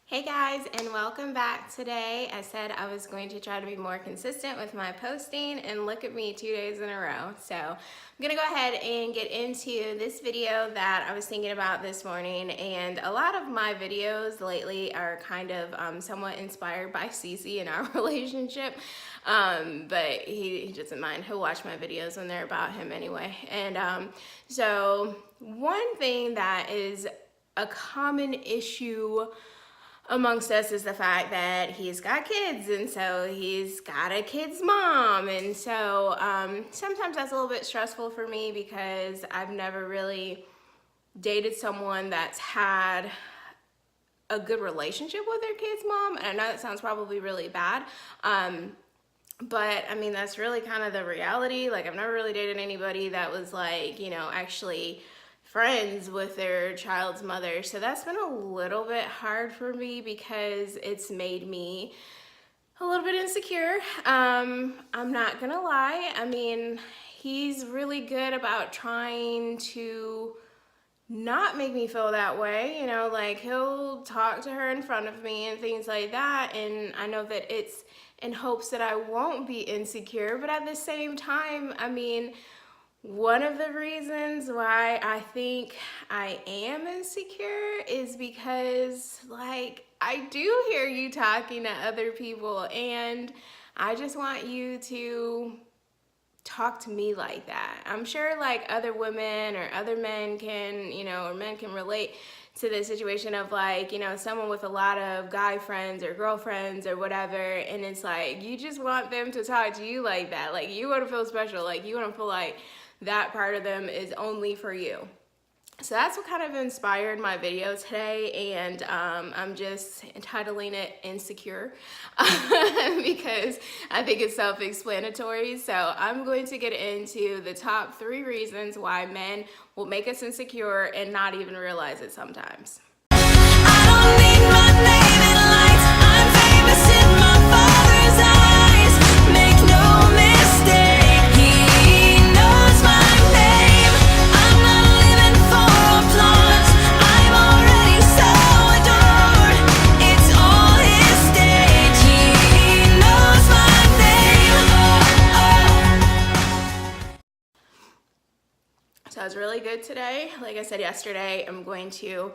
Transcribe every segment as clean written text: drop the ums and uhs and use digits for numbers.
Hey guys, and welcome back. Today I said I was going to try to be more consistent with my posting, and look at me, 2 days in a row. So I'm gonna go ahead and get into this video that I was thinking about this morning. And a lot of my videos lately are kind of somewhat inspired by Cece and our relationship, but he doesn't mind. He'll watch my videos when they're about him anyway. And so one thing that is a common issue amongst us is the fact that he's got kids, and so he's got a kid's mom. And so sometimes that's a little bit stressful for me because I've never really dated someone that's had a good relationship with their kid's mom. And I know that sounds probably really bad, but I mean, that's really kind of the reality. Like, I've never really dated anybody that was like, actually friends with their child's mother. So that's been a little bit hard for me because it's made me a little bit insecure. I'm not gonna lie. I mean, he's really good about trying to not make me feel that way. Like, he'll talk to her in front of me and things like that. And I know that it's in hopes that I won't be insecure. But at the same time, I mean, one of the reasons why I think I am insecure is because, like, I do hear you talking to other people, and I just want you to talk to me like that. I'm sure, like, other women or other men can, or men can relate to the situation of, like, someone with a lot of guy friends or girlfriends or whatever, and it's like you just want them to talk to you like that. Like, you want to feel special. Like, you want to feel like that part of them is only for you. So that's what kind of inspired my video today, and I'm just entitling it Insecure because I think it's self-explanatory. So I'm going to get into the top 3 reasons why men will make us insecure and not even realize it sometimes. So I was really good today. Like I said yesterday, I'm going to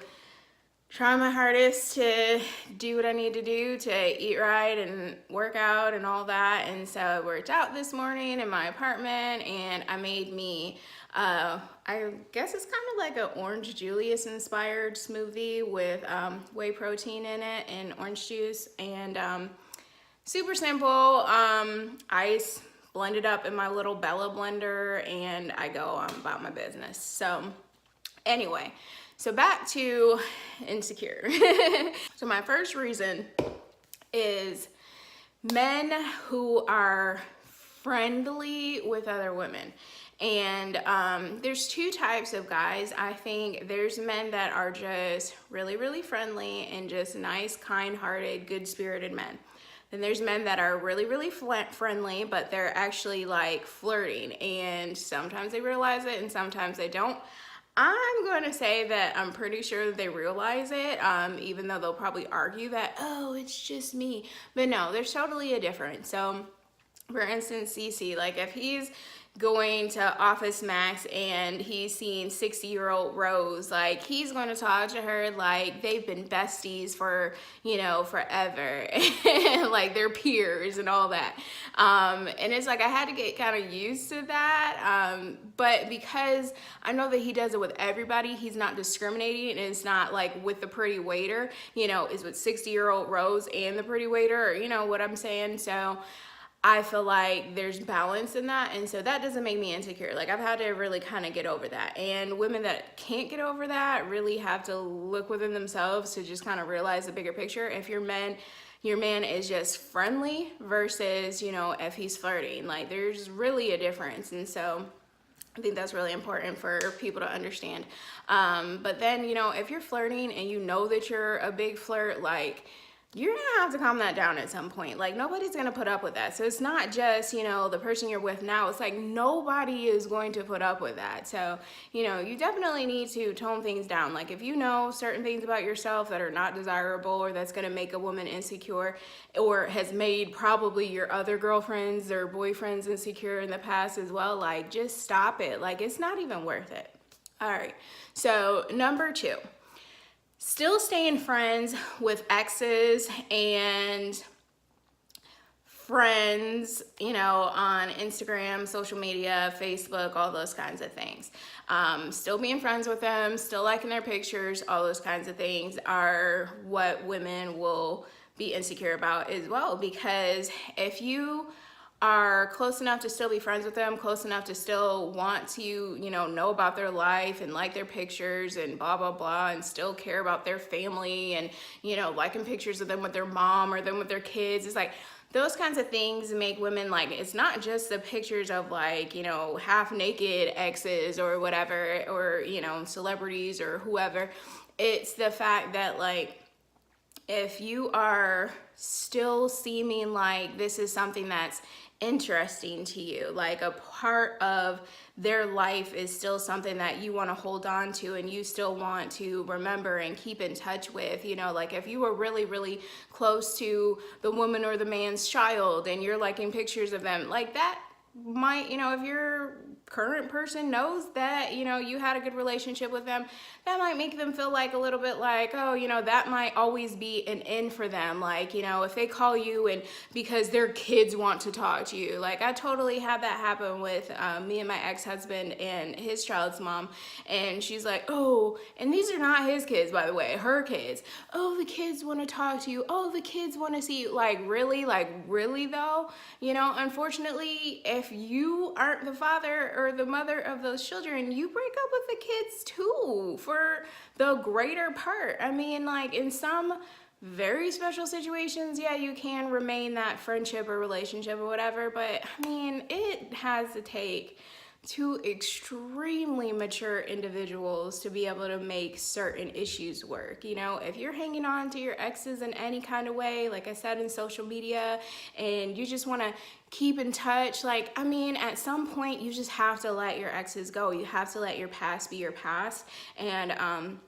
try my hardest to do what I need to do to eat right and work out and all that. And so I worked out this morning in my apartment, and I made me, I guess it's kind of like an Orange Julius inspired smoothie with whey protein in it and orange juice, and super simple, ice, blended up in my little Bella blender, and I go about my business. So anyway, so back to insecure. So my first reason is men who are friendly with other women. And there's 2 types of guys. I think there's men that are just really, really friendly and just nice, kind-hearted, good-spirited men. Then there's men that are really, really friendly, but they're actually like flirting, and sometimes they realize it and sometimes they don't. I'm going to say that I'm pretty sure that they realize it, even though they'll probably argue that, oh, it's just me. But no, there's totally a difference. So for instance, Cece, like, if he's going to Office Max and he's seeing 60-year-old Rose, like, he's going to talk to her like they've been besties for, forever, and like they're peers and all that. And it's like I had to get kind of used to that, but because I know that he does it with everybody, he's not discriminating, and it's not like with the pretty waiter, is with 60-year-old Rose and the pretty waiter, or, what I'm saying. So I feel like there's balance in that, and so that doesn't make me insecure. Like, I've had to really kind of get over that, and women that can't get over that really have to look within themselves to just kind of realize the bigger picture. If your man is just friendly versus, if he's flirting, like, there's really a difference. And so I think that's really important for people to understand. But then, if you're flirting and you know that you're a big flirt, like, you're gonna have to calm that down at some point. Like, nobody's gonna put up with that. So it's not just, you know, the person you're with now. It's like nobody is going to put up with that. So, you know, you definitely need to tone things down. Like, if you know certain things about yourself that are not desirable or that's gonna make a woman insecure, or has made probably your other girlfriends or boyfriends insecure in the past as well, like, just stop it. Like, it's not even worth it. All right, so number 2, still staying friends with exes and friends, you know, on Instagram, social media, Facebook, all those kinds of things. Still being friends with them, still liking their pictures, all those kinds of things are what women will be insecure about as well. Because if you are close enough to still be friends with them, close enough to still want to, you know about their life and like their pictures and blah, blah, blah, and still care about their family and, you know, liking pictures of them with their mom or them with their kids. It's like, those kinds of things make women, like, it's not just the pictures of, like, you know, half naked exes or whatever, or, you know, celebrities or whoever. It's the fact that, like, if you are still seeming like this is something that's interesting to you, like a part of their life is still something that you want to hold on to and you still want to remember and keep in touch with, you know, like if you were really, really close to the woman or the man's child and you're liking pictures of them, like that might, you know, if your current person knows that, you know, you had a good relationship with them, that might make them feel like a little bit like, oh, you know, that might always be an end for them. Like, you know, if they call you and because their kids want to talk to you, like I totally had that happen with me and my ex-husband and his child's mom. And she's like, oh, and these are not his kids, by the way, her kids. Oh, the kids want to talk to you. Oh, the kids want to see you. Like really though, you know, unfortunately, if you aren't the father or the mother of those children, you break up with the kids too for the greater part. I mean, like in some very special situations, yeah, you can remain that friendship or relationship or whatever, but I mean, it has to take two extremely mature individuals to be able to make certain issues work. You know, if you're hanging on to your exes in any kind of way, like I said, in social media, and you just want to keep in touch, like, I mean, at some point you just have to let your exes go. You have to let your past be your past. And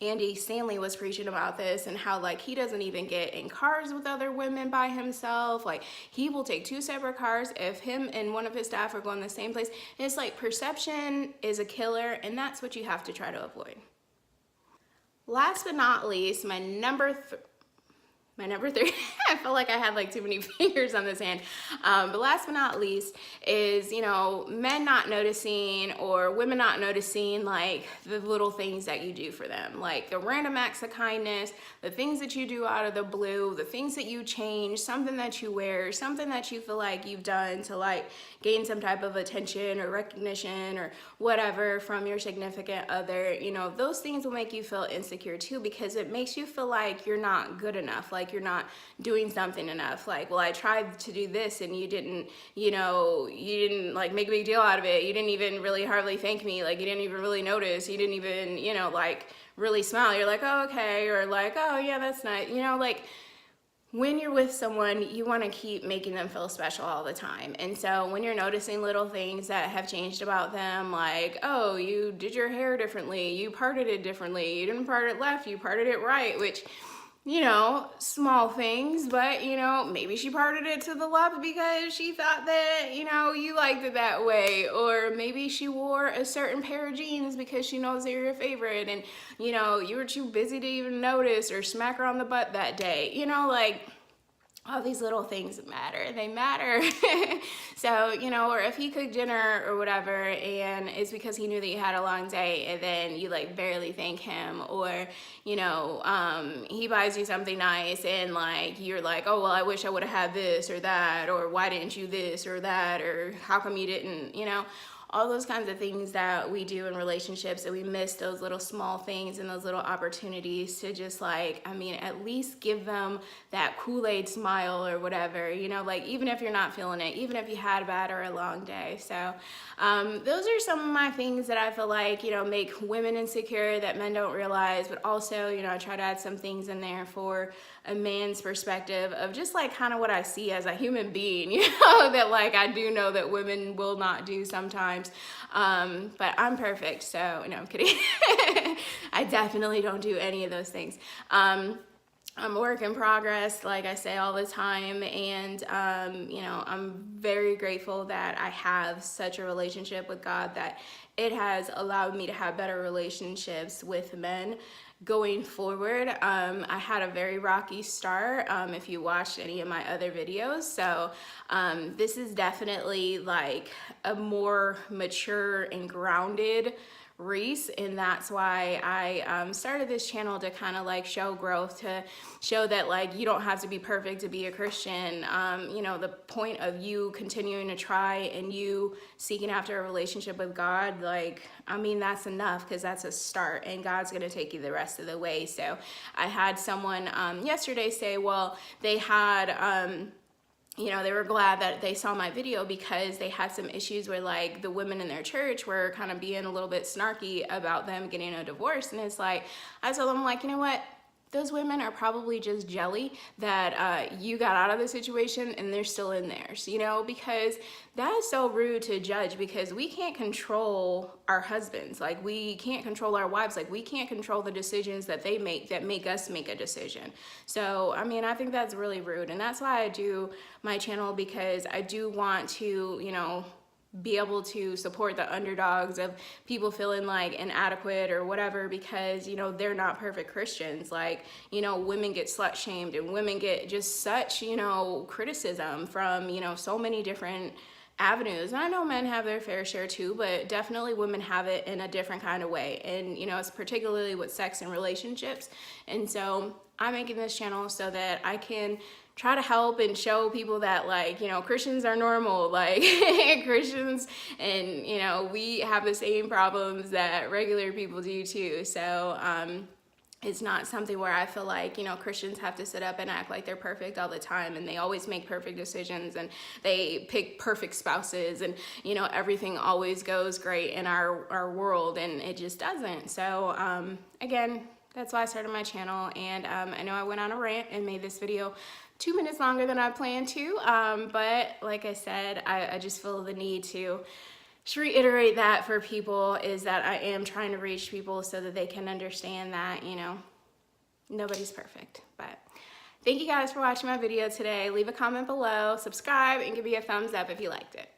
Andy Stanley was preaching about this and how, like, he doesn't even get in cars with other women by himself. Like, he will take 2 separate cars if him and one of his staff are going the same place. And it's like, perception is a killer, and that's what you have to try to avoid. Last but not least, my number 3, I feel like I had like too many fingers on this hand. But last but not least is, you know, men not noticing or women not noticing like the little things that you do for them. Like the random acts of kindness, the things that you do out of the blue, the things that you change, something that you wear, something that you feel like you've done to like gain some type of attention or recognition or whatever from your significant other. You know, those things will make you feel insecure too, because it makes you feel like you're not good enough. Like you're not doing something enough. Like, well, I tried to do this and you didn't, you know, you didn't like make a big deal out of it. You didn't even really hardly thank me. Like you didn't even really notice. You didn't even, you know, like really smile. You're like, oh, okay. Or like, oh yeah, that's nice. You know, like when you're with someone, you want to keep making them feel special all the time. And so when you're noticing little things that have changed about them, like, oh, you did your hair differently, you parted it differently, you didn't part it left, you parted it right, which, you know, small things, but, you know, maybe she parted it to the left because she thought that, you know, you liked it that way. Or maybe she wore a certain pair of jeans because she knows they're your favorite and, you know, you were too busy to even notice or smack her on the butt that day. You know, like, all these little things matter. They matter. So, you know, or if he cooked dinner or whatever and it's because he knew that you had a long day and then you like barely thank him, or, you know, he buys you something nice and like you're like, oh, well, I wish I would have had this or that, or why didn't you this or that, or how come you didn't, you know, all those kinds of things that we do in relationships, and we miss those little small things and those little opportunities to just like, I mean, at least give them that Kool-Aid smile or whatever, you know, like even if you're not feeling it, even if you had a bad or a long day. So those are some of my things that I feel like, you know, make women insecure that men don't realize, but also, you know, I try to add some things in there for a man's perspective of just like kind of what I see as a human being, you know, that like I do know that women will not do sometimes, but I'm perfect, so no, I'm kidding. I definitely don't do any of those things. I'm a work in progress, like I say all the time, and you know, I'm very grateful that I have such a relationship with God that it has allowed me to have better relationships with men going forward. I had a very rocky start, if you watched any of my other videos, so this is definitely like a more mature and grounded Reese, and that's why I started this channel, to kind of like show growth, to show that like you don't have to be perfect to be a Christian. You know, the point of you continuing to try and you seeking after a relationship with God, like, I mean, that's enough, because that's a start and God's going to take you the rest of the way. So I had someone yesterday say, well, they had you know, they were glad that they saw my video because they had some issues where like the women in their church were kind of being a little bit snarky about them getting a divorce. And it's like, I told them, like, you know what? Those women are probably just jelly that you got out of the situation and they're still in theirs, you know, because that is so rude to judge, because we can't control our husbands. Like, we can't control our wives. Like, we can't control the decisions that they make that make us make a decision. So, I mean, I think that's really rude. And that's why I do my channel, because I do want to, you know, be able to support the underdogs of people feeling like inadequate or whatever, because, you know, they're not perfect Christians. Like, you know, women get slut shamed and women get just such, you know, criticism from, you know, so many different avenues. And I know men have their fair share too, but definitely women have it in a different kind of way. And, you know, it's particularly with sex and relationships. And so I'm making this channel so that I can try to help and show people that, like, you know, Christians are normal, like Christians, and, you know, we have the same problems that regular people do too. So it's not something where I feel like, you know, Christians have to sit up and act like they're perfect all the time, and they always make perfect decisions, and they pick perfect spouses, and, you know, everything always goes great in our world, and it just doesn't. So again, that's why I started my channel. And I know I went on a rant and made this video 2 minutes longer than I planned to, but like I said, I just feel the need to just reiterate that for people, is that I am trying to reach people so that they can understand that, you know, nobody's perfect. But thank you guys for watching my video today. Leave a comment below, subscribe, and give me a thumbs up if you liked it.